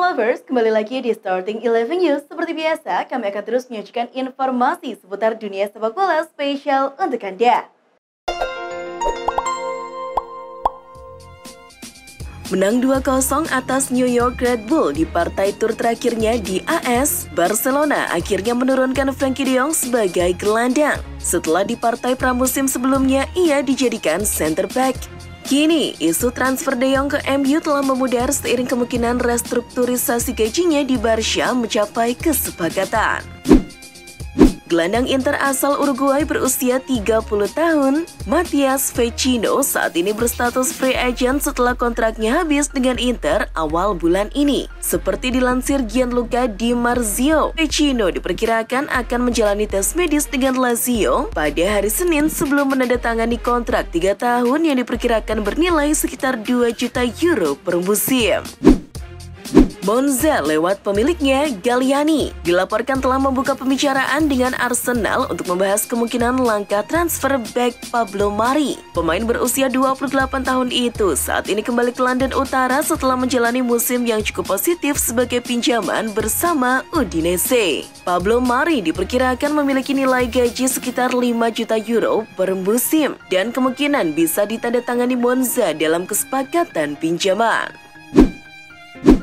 lovers, kembali lagi di Starting 11 News. Seperti biasa, kami akan terus menyajikan informasi seputar dunia sepak bola spesial untuk Anda. Menang 2-0 atas New York Red Bull di partai tur terakhirnya di AS, Barcelona akhirnya menurunkan Frenkie de Jong sebagai gelandang. Setelah di partai pramusim sebelumnya, ia dijadikan center back. Kini, isu transfer de Jong ke MU telah memudar seiring kemungkinan restrukturisasi gajinya di Barca mencapai kesepakatan. Gelandang Inter asal Uruguay berusia 30 tahun, Matías Vecino saat ini berstatus free agent setelah kontraknya habis dengan Inter awal bulan ini. Seperti dilansir Gianluca Di Marzio, Vecino diperkirakan akan menjalani tes medis dengan Lazio pada hari Senin sebelum menandatangani kontrak 3 tahun yang diperkirakan bernilai sekitar 2 juta euro per musim. Monza lewat pemiliknya, Galliani, dilaporkan telah membuka pembicaraan dengan Arsenal untuk membahas kemungkinan langkah transfer back Pablo Mari. Pemain berusia 28 tahun itu saat ini kembali ke London Utara setelah menjalani musim yang cukup positif sebagai pinjaman bersama Udinese. Pablo Mari diperkirakan memiliki nilai gaji sekitar 5 juta euro per musim dan kemungkinan bisa ditandatangani Monza dalam kesepakatan pinjaman.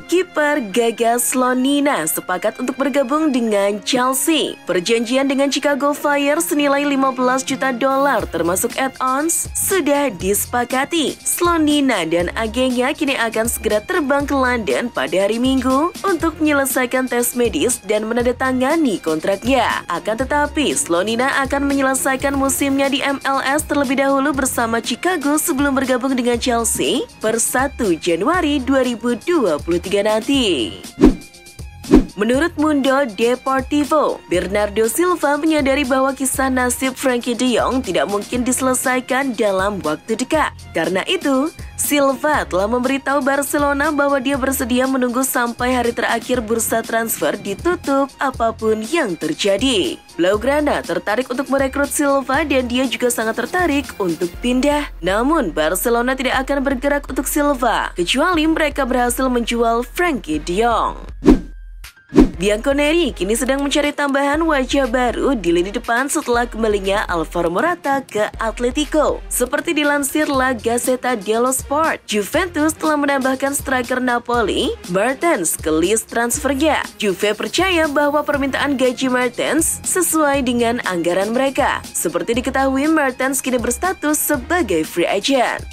Kiper Gaga Slonina sepakat untuk bergabung dengan Chelsea. Perjanjian dengan Chicago Fire senilai 15 juta dolar termasuk add-ons sudah disepakati. Slonina dan agennya kini akan segera terbang ke London pada hari Minggu untuk menyelesaikan tes medis dan menandatangani kontraknya. Akan tetapi, Slonina akan menyelesaikan musimnya di MLS terlebih dahulu bersama Chicago sebelum bergabung dengan Chelsea per 1 Januari 2023 nanti. Menurut Mundo Deportivo, Bernardo Silva menyadari bahwa kisah nasib Frenkie de Jong tidak mungkin diselesaikan dalam waktu dekat. Karena itu, Silva telah memberitahu Barcelona bahwa dia bersedia menunggu sampai hari terakhir bursa transfer ditutup apapun yang terjadi. Blaugrana tertarik untuk merekrut Silva dan dia juga sangat tertarik untuk pindah. Namun, Barcelona tidak akan bergerak untuk Silva, kecuali mereka berhasil menjual Frenkie de Jong. Bianconeri kini sedang mencari tambahan wajah baru di lini depan setelah kembalinya Alvaro Morata ke Atletico. Seperti dilansir La Gazzetta dello Sport, Juventus telah menambahkan striker Napoli, Mertens, ke list transfernya. Juve percaya bahwa permintaan gaji Mertens sesuai dengan anggaran mereka. Seperti diketahui, Mertens kini berstatus sebagai free agent.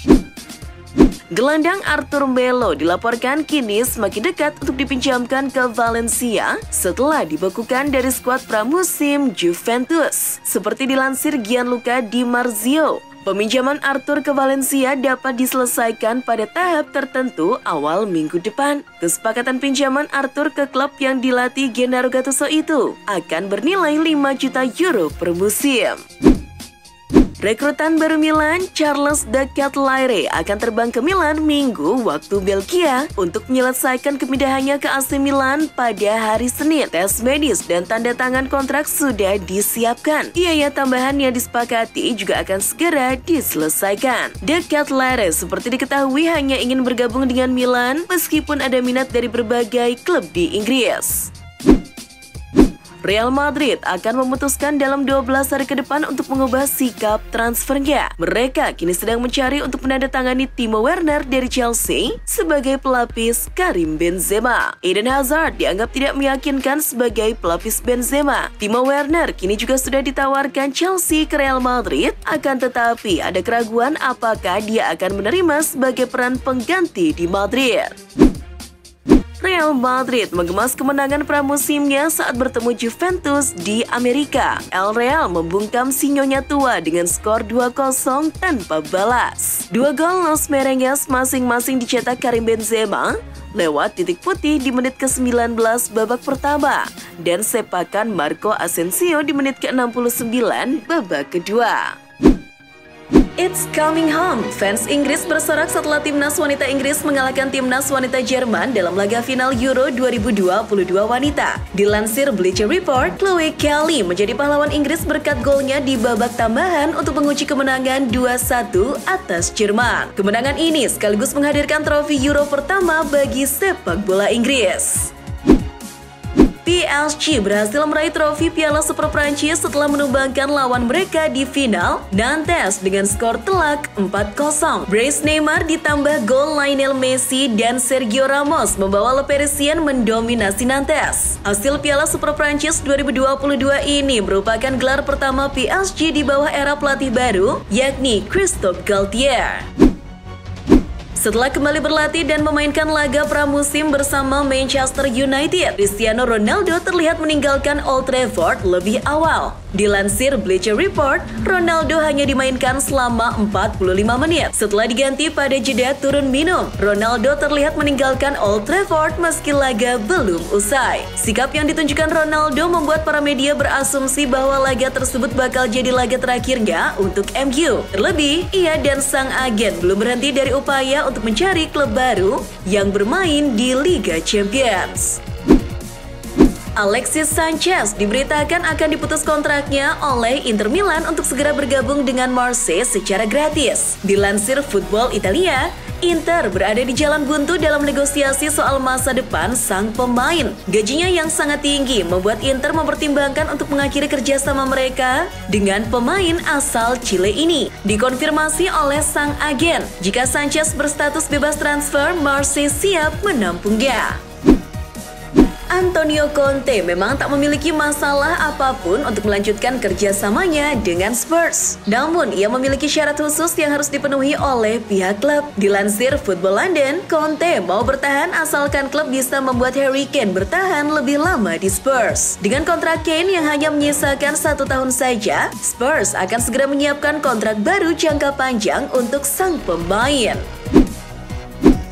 Gelandang Arthur Melo dilaporkan kini semakin dekat untuk dipinjamkan ke Valencia setelah dibekukan dari skuad pramusim Juventus. Seperti dilansir Gianluca Di Marzio, peminjaman Arthur ke Valencia dapat diselesaikan pada tahap tertentu awal minggu depan. Kesepakatan pinjaman Arthur ke klub yang dilatih Gennaro Gattuso itu akan bernilai 5 juta euro per musim. Rekrutan baru Milan, Charles de Ketelaere, akan terbang ke Milan Minggu waktu Belgia untuk menyelesaikan kepindahannya ke AC Milan pada hari Senin. Tes medis dan tanda tangan kontrak sudah disiapkan. Biaya tambahan yang disepakati juga akan segera diselesaikan. De Ketelaere seperti diketahui hanya ingin bergabung dengan Milan meskipun ada minat dari berbagai klub di Inggris. Real Madrid akan memutuskan dalam 12 hari ke depan untuk mengubah sikap transfernya. Mereka kini sedang mencari untuk menandatangani Timo Werner dari Chelsea sebagai pelapis Karim Benzema. Eden Hazard dianggap tidak meyakinkan sebagai pelapis Benzema. Timo Werner kini juga sudah ditawarkan Chelsea ke Real Madrid, akan tetapi ada keraguan apakah dia akan menerima sebagai peran pengganti di Madrid. Real Madrid mengemas kemenangan pramusimnya saat bertemu Juventus di Amerika. El Real membungkam sinyonya tua dengan skor 2-0 tanpa balas. 2 gol Los Merengues masing-masing dicetak Karim Benzema lewat titik putih di menit ke-19 babak pertama dan sepakan Marco Asensio di menit ke-69 babak kedua. It's coming home. Fans Inggris bersorak setelah timnas wanita Inggris mengalahkan timnas wanita Jerman dalam laga final Euro 2022 wanita. Dilansir Bleacher Report, Chloe Kelly menjadi pahlawan Inggris berkat golnya di babak tambahan untuk mengunci kemenangan 2-1 atas Jerman. Kemenangan ini sekaligus menghadirkan trofi Euro pertama bagi sepak bola Inggris. PSG berhasil meraih trofi Piala Super Prancis setelah menumbangkan lawan mereka di final Nantes dengan skor telak 4-0. Brace Neymar ditambah gol Lionel Messi dan Sergio Ramos membawa Le Parisien mendominasi Nantes. Hasil Piala Super Prancis 2022 ini merupakan gelar pertama PSG di bawah era pelatih baru, yakni Christophe Galtier. Setelah kembali berlatih dan memainkan laga pramusim bersama Manchester United, Cristiano Ronaldo terlihat meninggalkan Old Trafford lebih awal. Dilansir Bleacher Report, Ronaldo hanya dimainkan selama 45 menit. Setelah diganti pada jeda turun minum, Ronaldo terlihat meninggalkan Old Trafford meski laga belum usai. Sikap yang ditunjukkan Ronaldo membuat para media berasumsi bahwa laga tersebut bakal jadi laga terakhirnya untuk MU. Terlebih, ia dan sang agen belum berhenti dari upaya untuk mencari klub baru yang bermain di Liga Champions. Alexis Sanchez diberitakan akan diputus kontraknya oleh Inter Milan untuk segera bergabung dengan Marseille secara gratis. Dilansir Football Italia, Inter berada di jalan buntu dalam negosiasi soal masa depan sang pemain. Gajinya yang sangat tinggi membuat Inter mempertimbangkan untuk mengakhiri kerjasama mereka dengan pemain asal Chile ini. Dikonfirmasi oleh sang agen, jika Sanchez berstatus bebas transfer, Marseille siap menampungnya. Antonio Conte memang tak memiliki masalah apapun untuk melanjutkan kerjasamanya dengan Spurs. Namun, ia memiliki syarat khusus yang harus dipenuhi oleh pihak klub. Dilansir Football London, Conte mau bertahan asalkan klub bisa membuat Harry Kane bertahan lebih lama di Spurs. Dengan kontrak Kane yang hanya menyisakan 1 tahun saja, Spurs akan segera menyiapkan kontrak baru jangka panjang untuk sang pemain.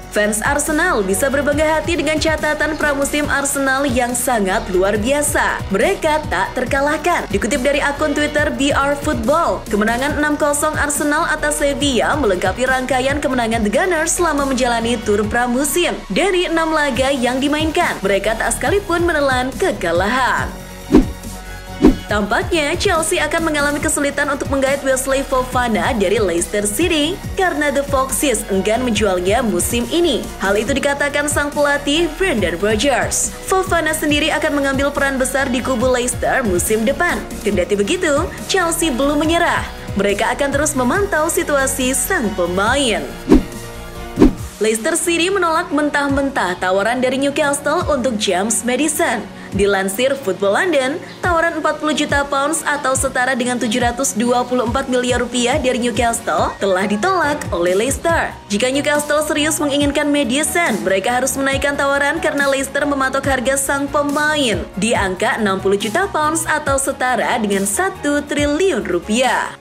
Fans Arsenal bisa berbangga hati dengan catatan pramusim Arsenal yang sangat luar biasa. Mereka tak terkalahkan. Dikutip dari akun Twitter BR Football, kemenangan 6-0 Arsenal atas Sevilla melengkapi rangkaian kemenangan The Gunners selama menjalani tur pramusim. Dari 6 laga yang dimainkan, mereka tak sekalipun menelan kekalahan. Tampaknya Chelsea akan mengalami kesulitan untuk menggait Wesley Fofana dari Leicester City karena The Foxes enggan menjualnya musim ini. Hal itu dikatakan sang pelatih Brendan Rodgers. Fofana sendiri akan mengambil peran besar di kubu Leicester musim depan. Kendati begitu, Chelsea belum menyerah. Mereka akan terus memantau situasi sang pemain. Leicester City menolak mentah-mentah tawaran dari Newcastle untuk James Maddison. Dilansir Football London, tawaran 40 juta pounds atau setara dengan 724 miliar rupiah dari Newcastle telah ditolak oleh Leicester. Jika Newcastle serius menginginkan Maddison, mereka harus menaikkan tawaran karena Leicester mematok harga sang pemain di angka 60 juta pounds atau setara dengan 1 triliun rupiah.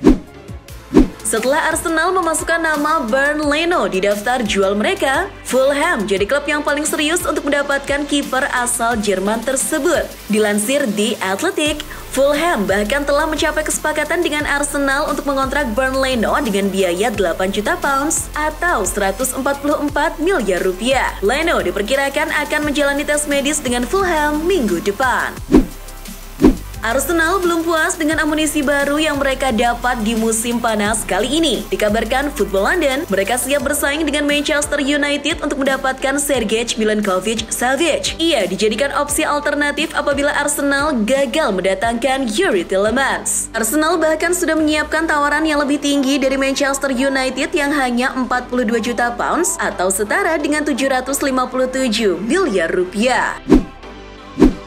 Setelah Arsenal memasukkan nama Bernd Leno di daftar jual mereka, Fulham jadi klub yang paling serius untuk mendapatkan kiper asal Jerman tersebut. Dilansir The Athletic, Fulham bahkan telah mencapai kesepakatan dengan Arsenal untuk mengontrak Bernd Leno dengan biaya 8 juta pounds atau 144 miliar rupiah. Leno diperkirakan akan menjalani tes medis dengan Fulham minggu depan. Arsenal belum puas dengan amunisi baru yang mereka dapat di musim panas kali ini. Dikabarkan Football London, mereka siap bersaing dengan Manchester United untuk mendapatkan Sergej Milinkovic-Savic. Ia dijadikan opsi alternatif apabila Arsenal gagal mendatangkan Yuri Tielemans. Arsenal bahkan sudah menyiapkan tawaran yang lebih tinggi dari Manchester United yang hanya 42 juta pounds atau setara dengan 757 miliar rupiah.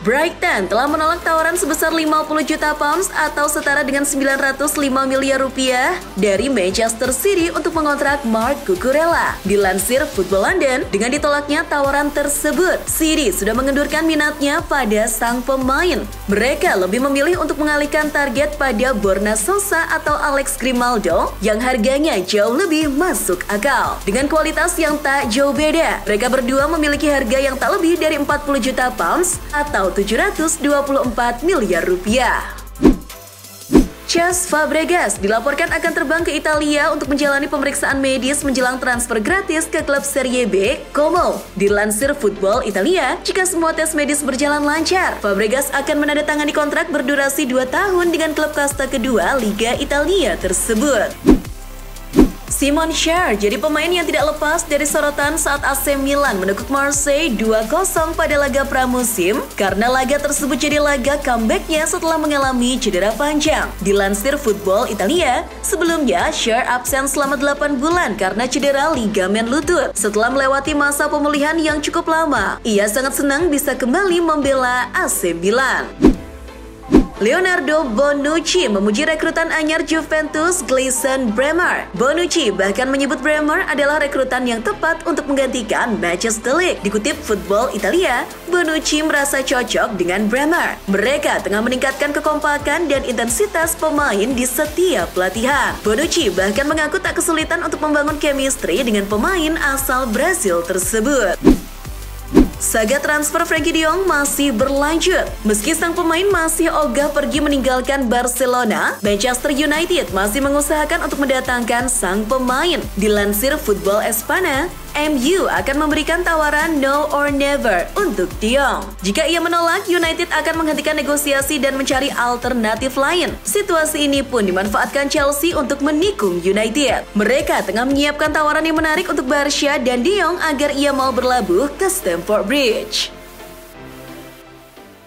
Brighton telah menolak tawaran sebesar 50 juta pounds atau setara dengan 905 miliar rupiah dari Manchester City untuk mengontrak Marc Cucurella. Dilansir Football London, dengan ditolaknya tawaran tersebut, City sudah mengendurkan minatnya pada sang pemain. Mereka lebih memilih untuk mengalihkan target pada Borna Sosa atau Alex Grimaldo yang harganya jauh lebih masuk akal. Dengan kualitas yang tak jauh beda, mereka berdua memiliki harga yang tak lebih dari 40 juta pounds atau 724 miliar rupiah. Cesc Fabregas dilaporkan akan terbang ke Italia untuk menjalani pemeriksaan medis menjelang transfer gratis ke klub Serie B, Como. Dilansir Football Italia, jika semua tes medis berjalan lancar, Fabregas akan menandatangani kontrak berdurasi 2 tahun dengan klub kasta kedua Liga Italia tersebut. Simon Kjaer jadi pemain yang tidak lepas dari sorotan saat AC Milan menekuk Marseille 2-0 pada laga pramusim karena laga tersebut jadi laga comebacknya setelah mengalami cedera panjang. Dilansir Football Italia, sebelumnya Kjaer absen selama 8 bulan karena cedera ligamen lutut. Setelah melewati masa pemulihan yang cukup lama, ia sangat senang bisa kembali membela AC Milan. Leonardo Bonucci memuji rekrutan anyar Juventus Gleison Bremer. Bonucci bahkan menyebut Bremer adalah rekrutan yang tepat untuk menggantikan Matthijs de Ligt. Dikutip Football Italia, Bonucci merasa cocok dengan Bremer. Mereka tengah meningkatkan kekompakan dan intensitas pemain di setiap pelatihan. Bonucci bahkan mengaku tak kesulitan untuk membangun chemistry dengan pemain asal Brasil tersebut. Saga transfer Frenkie de Jong masih berlanjut. Meski sang pemain masih ogah pergi meninggalkan Barcelona, Manchester United masih mengusahakan untuk mendatangkan sang pemain. Dilansir Football Espana, MU akan memberikan tawaran no or never untuk de Jong. Jika ia menolak, United akan menghentikan negosiasi dan mencari alternatif lain. Situasi ini pun dimanfaatkan Chelsea untuk menikung United. Mereka tengah menyiapkan tawaran yang menarik untuk Barca dan de Jong agar ia mau berlabuh ke Stamford Bridge.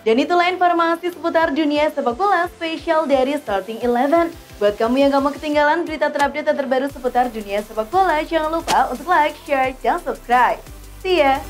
Dan itulah informasi seputar dunia sepak bola spesial dari Starting 11. Buat kamu yang gak mau ketinggalan berita terupdate dan terbaru seputar dunia sepak bola, jangan lupa untuk like, share, dan subscribe. See ya!